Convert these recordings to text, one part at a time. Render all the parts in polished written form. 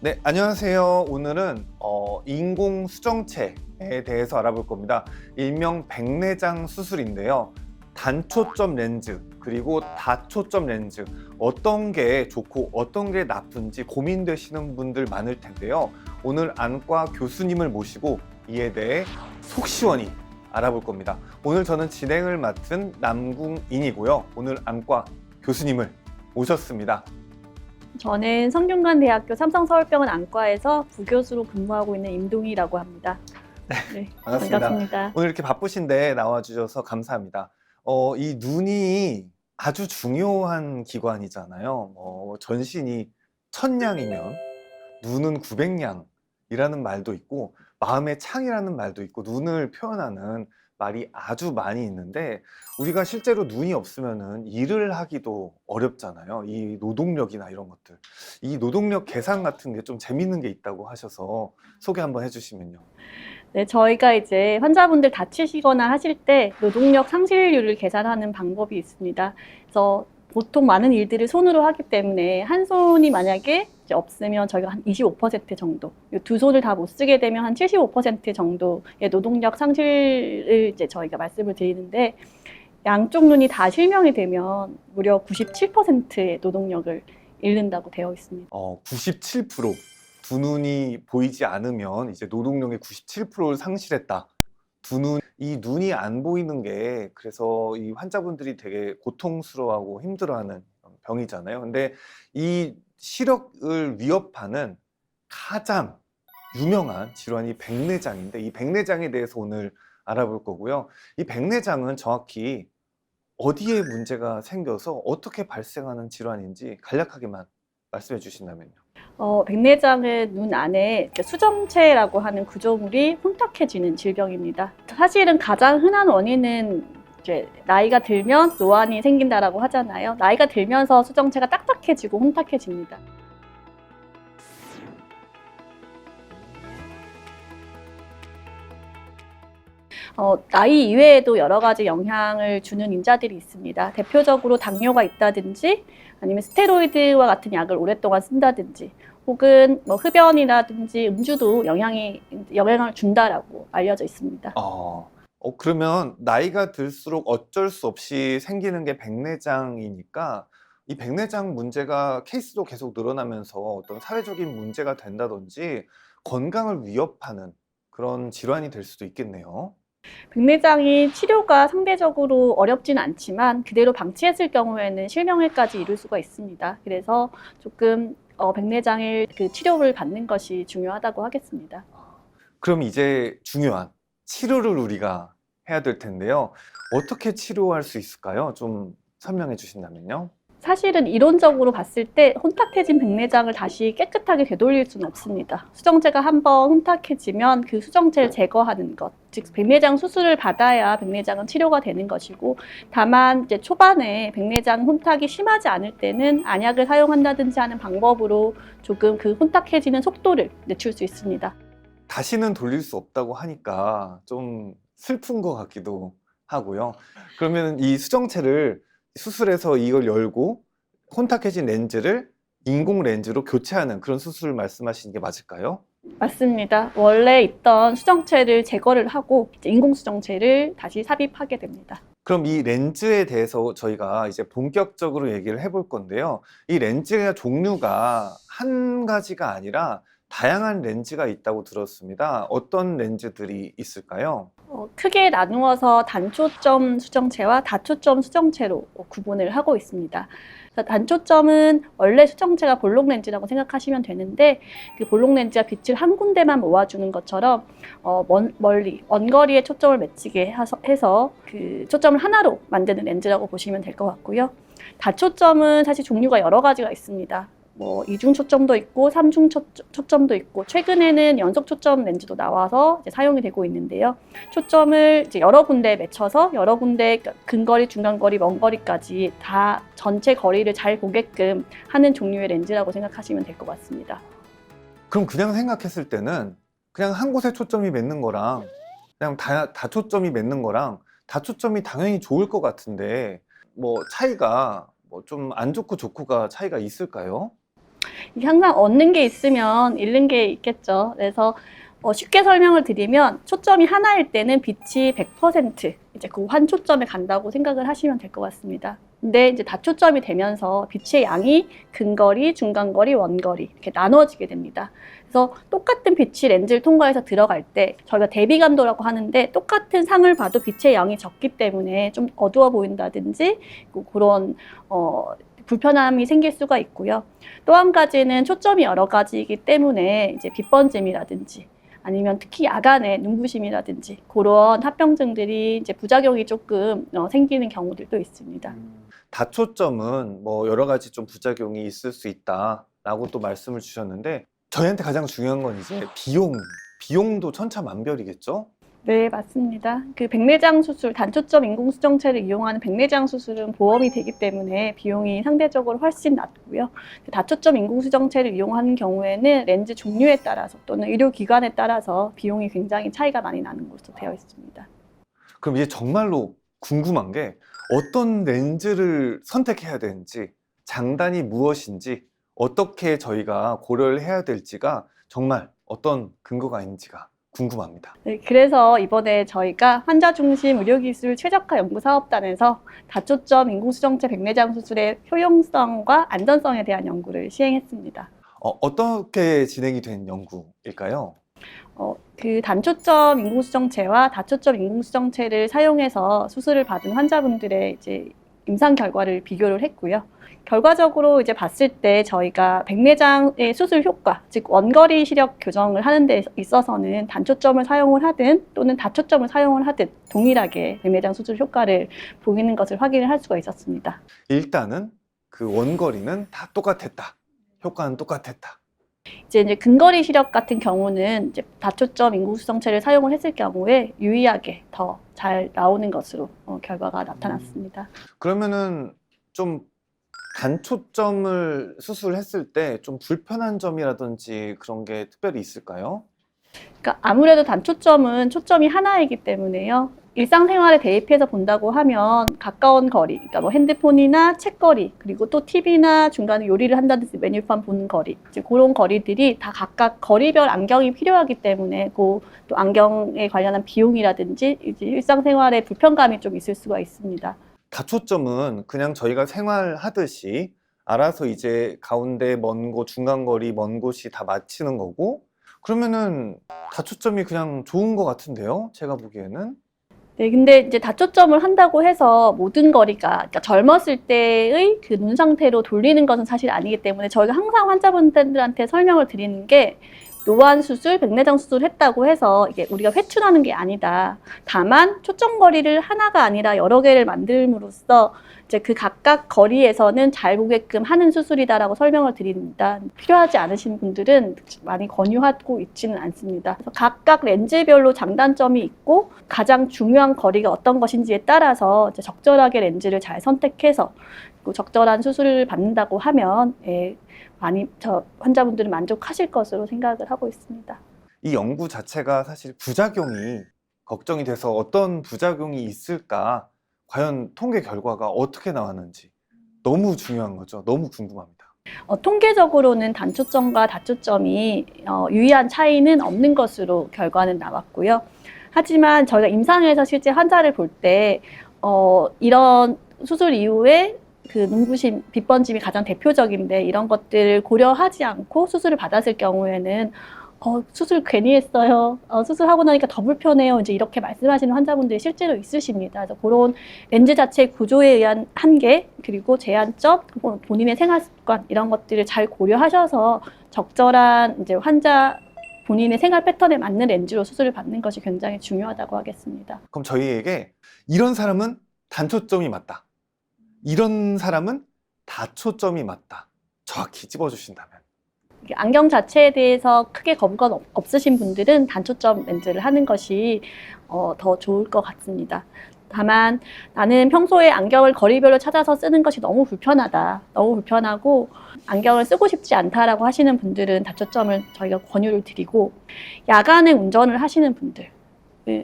네, 안녕하세요. 오늘은 인공 수정체에 대해서 알아볼 겁니다. 일명 백내장 수술인데요. 단초점 렌즈 그리고 다초점 렌즈 어떤 게 좋고 어떤 게 나쁜지 고민되시는 분들 많을 텐데요. 오늘 안과 교수님을 모시고 이에 대해 속 시원히 알아볼 겁니다. 오늘 저는 진행을 맡은 남궁인이고요. 오늘 안과 교수님을 모셨습니다. 저는 성균관대학교 삼성서울병원 안과에서 부교수로 근무하고 있는 임동희라고 합니다. 네, 반갑습니다. 반갑습니다. 오늘 이렇게 바쁘신데 나와주셔서 감사합니다. 이 눈이 아주 중요한 기관이잖아요. 전신이 천냥이면 눈은 900냥이라는 말도 있고 마음의 창이라는 말도 있고 눈을 표현하는 말이 아주 많이 있는데 우리가 실제로 눈이 없으면은 일을 하기도 어렵잖아요. 이 노동력이나 이런 것들. 이 노동력 계산 같은 게 좀 재밌는 게 있다고 하셔서 소개 한번 해주시면요. 네, 저희가 이제 환자분들 다치시거나 하실 때 노동력 상실률을 계산하는 방법이 있습니다. 그래서 보통 많은 일들을 손으로 하기 때문에 한 손이 만약에 이제 없으면 저희가 한 25% 정도, 두 손을 다 못 쓰게 되면 한 75% 정도의 노동력 상실을 이제 저희가 말씀을 드리는데 양쪽 눈이 다 실명이 되면 무려 97%의 노동력을 잃는다고 되어 있습니다. 97%. 두 눈이 보이지 않으면 이제 노동력의 97%를 상실했다. 이 눈이 안 보이는 게 그래서 이 환자분들이 되게 고통스러워하고 힘들어하는 병이잖아요. 근데 이 시력을 위협하는 가장 유명한 질환이 백내장인데 이 백내장에 대해서 오늘 알아볼 거고요. 이 백내장은 정확히 어디에 문제가 생겨서 어떻게 발생하는 질환인지 간략하게만 말씀해 주신다면요. 백내장은 눈 안에 수정체라고 하는 구조물이 혼탁해지는 질병입니다. 사실은 가장 흔한 원인은 이제 나이가 들면 노안이 생긴다라고 하잖아요. 나이가 들면서 수정체가 딱딱해지고 혼탁해집니다. 나이 이외에도 여러 가지 영향을 주는 인자들이 있습니다. 대표적으로 당뇨가 있다든지 아니면 스테로이드와 같은 약을 오랫동안 쓴다든지 혹은 뭐 흡연이라든지 음주도 영향을 준다라고 알려져 있습니다. 그러면 나이가 들수록 어쩔 수 없이 생기는 게 백내장이니까 이 백내장 문제가 케이스도 계속 늘어나면서 어떤 사회적인 문제가 된다든지 건강을 위협하는 그런 질환이 될 수도 있겠네요. 백내장이 치료가 상대적으로 어렵진 않지만 그대로 방치했을 경우에는 실명에까지 이를 수가 있습니다. 그래서 조금 백내장의 그 치료를 받는 것이 중요하다고 하겠습니다. 그럼 이제 중요한 치료를 우리가 해야 될 텐데요. 어떻게 치료할 수 있을까요? 좀 설명해 주신다면요. 사실은 이론적으로 봤을 때 혼탁해진 백내장을 다시 깨끗하게 되돌릴 수는 없습니다. 수정체가 한번 혼탁해지면 그 수정체를 제거하는 것, 즉 백내장 수술을 받아야 백내장은 치료가 되는 것이고, 다만 이제 초반에 백내장 혼탁이 심하지 않을 때는 안약을 사용한다든지 하는 방법으로 조금 그 혼탁해지는 속도를 늦출 수 있습니다. 다시는 돌릴 수 없다고 하니까 좀 슬픈 것 같기도 하고요. 그러면 이 수정체를 수술해서 이걸 열고 혼탁해진 렌즈를 인공 렌즈로 교체하는 그런 수술을 말씀하시는 게 맞을까요? 맞습니다. 원래 있던 수정체를 제거를 하고 이제 인공 수정체를 다시 삽입하게 됩니다. 그럼 이 렌즈에 대해서 저희가 이제 본격적으로 얘기를 해볼 건데요. 이 렌즈의 종류가 한 가지가 아니라 다양한 렌즈가 있다고 들었습니다. 어떤 렌즈들이 있을까요? 크게 나누어서 단초점 수정체와 다초점 수정체로 구분을 하고 있습니다. 단초점은 원래 수정체가 볼록 렌즈라고 생각하시면 되는데 그 볼록 렌즈가 빛을 한 군데만 모아주는 것처럼 멀리 원거리에 초점을 맺히게 해서 그 초점을 하나로 만드는 렌즈라고 보시면 될 것 같고요. 다초점은 사실 종류가 여러 가지가 있습니다. 뭐 이중 초점도 있고 삼중 초점도 있고 최근에는 연속 초점 렌즈도 나와서 이제 사용이 되고 있는데요. 초점을 이제 여러 군데에 맺혀서 여러 군데 근거리, 중간거리, 먼거리까지 다 전체 거리를 잘 보게끔 하는 종류의 렌즈라고 생각하시면 될 것 같습니다. 그럼 그냥 생각했을 때는 그냥 한 곳에 초점이 맺는 거랑 그냥 다초점이 맺는 거랑 다초점이 당연히 좋을 것 같은데 뭐 차이가 뭐 좀 안 좋고 좋고가 차이가 있을까요? 이게 항상 얻는 게 있으면 잃는 게 있겠죠. 그래서 쉽게 설명을 드리면 초점이 하나일 때는 빛이 100% 이제 그 한 초점에 간다고 생각을 하시면 될 것 같습니다. 근데 이제 다초점이 되면서 빛의 양이 근거리, 중간거리, 원거리 이렇게 나눠지게 됩니다. 그래서 똑같은 빛이 렌즈를 통과해서 들어갈 때 저희가 대비감도라고 하는데 똑같은 상을 봐도 빛의 양이 적기 때문에 좀 어두워 보인다든지 그런 불편함이 생길 수가 있고요. 또 한 가지는 초점이 여러 가지이기 때문에 이제 빛번짐이라든지 아니면 특히 야간에 눈부심이라든지 그런 합병증들이 이제 부작용이 조금 생기는 경우들도 있습니다. 다초점은 뭐 여러 가지 좀 부작용이 있을 수 있다라고 또 말씀을 주셨는데 저희한테 가장 중요한 건 이제 비용도 천차만별이겠죠? 네, 맞습니다. 그 백내장 수술, 단초점 인공수정체를 이용하는 백내장 수술은 보험이 되기 때문에 비용이 상대적으로 훨씬 낮고요. 다초점 인공수정체를 이용하는 경우에는 렌즈 종류에 따라서 또는 의료기관에 따라서 비용이 굉장히 차이가 많이 나는 것으로 되어 있습니다. 그럼 이제 정말로 궁금한 게 어떤 렌즈를 선택해야 되는지, 장단이 무엇인지, 어떻게 저희가 고려를 해야 될지가 정말 어떤 근거가 있는지가 궁금합니다. 네, 그래서 이번에 저희가 환자 중심 의료기술 최적화 연구사업단에서 다초점 인공수정체 백내장 수술의 효용성과 안전성에 대한 연구를 시행했습니다. 어떻게 진행이 된 연구일까요? 그 단초점 인공수정체와 다초점 인공수정체를 사용해서 수술을 받은 환자분들의 이제 임상 결과를 비교를 했고요. 결과적으로 이제 봤을 때 저희가 백내장의 수술 효과, 즉 원거리 시력 교정을 하는 데 있어서는 단초점을 사용을 하든 또는 다초점을 사용을 하든 동일하게 백내장 수술 효과를 보이는 것을 확인을 할 수가 있었습니다. 일단은 그 원거리는 다 똑같았다. 효과는 똑같았다. 이제 근거리 시력 같은 경우는 이제 다초점 인공수정체를 사용을 했을 경우에 유의하게 더 잘 나오는 것으로 결과가 나타났습니다. 그러면은 좀 단초점을 수술했을 때 좀 불편한 점이라든지 그런 게 특별히 있을까요? 그러니까 아무래도 단초점은 초점이 하나이기 때문에요. 일상생활에 대입해서 본다고 하면 가까운 거리, 그러니까 뭐 핸드폰이나 책거리, 그리고 또 TV나 중간에 요리를 한다든지 메뉴판 보는 거리, 이제 그런 거리들이 다 각각 거리별 안경이 필요하기 때문에 또 안경에 관련한 비용이라든지 이제 일상생활에 불편감이 좀 있을 수가 있습니다. 다초점은 그냥 저희가 생활하듯이 알아서 이제 가운데 먼 곳, 중간 거리, 먼 곳이 다 맞히는 거고 그러면은 다초점이 그냥 좋은 것 같은데요? 제가 보기에는. 네, 근데 이제 다초점을 한다고 해서 모든 거리가, 그러니까 젊었을 때의 그 눈 상태로 돌리는 것은 사실 아니기 때문에 저희가 항상 환자분들한테 설명을 드리는 게 노안 수술, 백내장 수술 했다고 해서 이게 우리가 회춘하는 게 아니다. 다만 초점 거리를 하나가 아니라 여러 개를 만듦으로써 이제 그 각각 거리에서는 잘 보게끔 하는 수술이다라고 설명을 드립니다. 필요하지 않으신 분들은 많이 권유하고 있지는 않습니다. 그래서 각각 렌즈별로 장단점이 있고 가장 중요한 거리가 어떤 것인지에 따라서 이제 적절하게 렌즈를 잘 선택해서 적절한 수술을 받는다고 하면 많이 환자분들은 만족하실 것으로 생각을 하고 있습니다. 이 연구 자체가 사실 부작용이 걱정이 돼서 어떤 부작용이 있을까, 과연 통계 결과가 어떻게 나왔는지 너무 중요한 거죠. 너무 궁금합니다. 통계적으로는 단초점과 다초점이 유의한 차이는 없는 것으로 결과는 나왔고요. 하지만 저희가 임상에서 실제 환자를 볼 때 이런 수술 이후에 그 눈부심, 빛번짐이 가장 대표적인데 이런 것들을 고려하지 않고 수술을 받았을 경우에는 수술 괜히 했어요. 수술하고 나니까 더 불편해요. 이제 이렇게 말씀하시는 환자분들이 실제로 있으십니다. 그래서 그런 렌즈 자체의 구조에 의한 한계, 그리고 제한점, 본인의 생활 습관 이런 것들을 잘 고려하셔서 적절한 이제 환자 본인의 생활 패턴에 맞는 렌즈로 수술을 받는 것이 굉장히 중요하다고 하겠습니다. 그럼 저희에게 이런 사람은 단초점이 맞다. 이런 사람은 다초점이 맞다. 정확히 찝어주신다면. 안경 자체에 대해서 크게 거부감 없으신 분들은 단초점 렌즈를 하는 것이 더 좋을 것 같습니다. 다만 나는 평소에 안경을 거리별로 찾아서 쓰는 것이 너무 불편하다. 너무 불편하고 안경을 쓰고 싶지 않다라고 하시는 분들은 다초점을 저희가 권유를 드리고 야간에 운전을 하시는 분들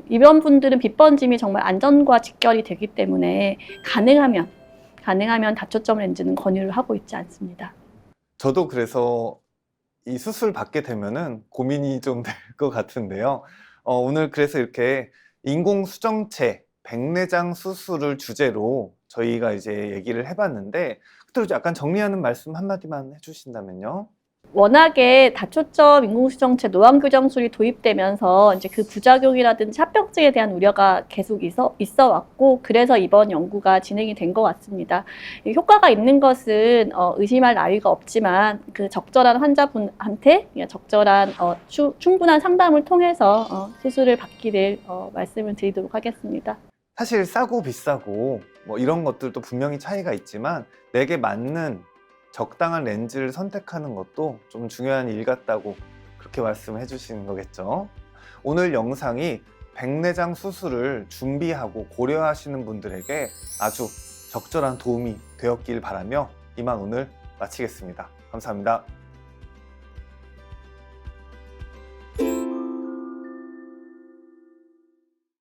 이런 분들은 빛번짐이 정말 안전과 직결이 되기 때문에 가능하면 다초점 렌즈는 권유를 하고 있지 않습니다. 저도 그래서 이 수술 받게 되면은 고민이 좀 될 것 같은데요. 오늘 그래서 이렇게 인공수정체, 백내장 수술을 주제로 저희가 이제 얘기를 해봤는데, 또 약간 정리하는 말씀 한마디만 해주신다면요. 워낙에 다초점 인공수정체 노안 교정술이 도입되면서 이제 그 부작용이라든지 합병증에 대한 우려가 계속 있어 왔고, 그래서 이번 연구가 진행이 된 것 같습니다. 이 효과가 있는 것은 의심할 나위가 없지만, 그 적절한 환자분한테 적절한 충분한 상담을 통해서 수술을 받기를 말씀을 드리도록 하겠습니다. 사실 싸고 비싸고 뭐 이런 것들도 분명히 차이가 있지만, 내게 맞는 적당한 렌즈를 선택하는 것도 좀 중요한 일 같다고 그렇게 말씀해 주시는 거겠죠. 오늘 영상이 백내장 수술을 준비하고 고려하시는 분들에게 아주 적절한 도움이 되었길 바라며 이만 오늘 마치겠습니다. 감사합니다.